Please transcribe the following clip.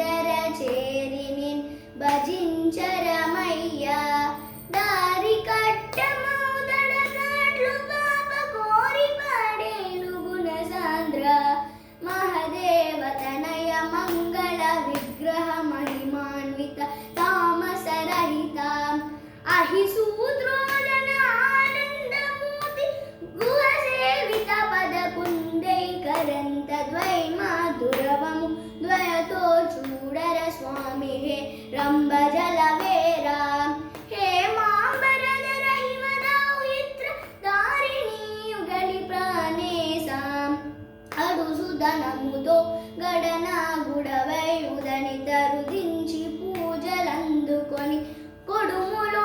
చెంతర చేరి భజించరమయ్యా దారి కట్టమౌదడగాట్లు పాప కోరి పాడేను గుణసాంద్ర మహదేవతనయ మంగళ విగ్రహ మహిమాన్విత తామసరహిత అహిసూత్రోదన ఆనందమూర్తి గుహ సేవిత పద పుండైకరంత ద్వైమాధురవము ద్వయతో చూడర స్వామి హే రంభజలవేరా హే మాంబరధర హిమదౌహిత్ర దారిణీయుగలి ప్రాణేశాం అడుసుదనముతో గడనా గుడవై ఉదనిత రుదించి పూజలందుకొని కొడుములు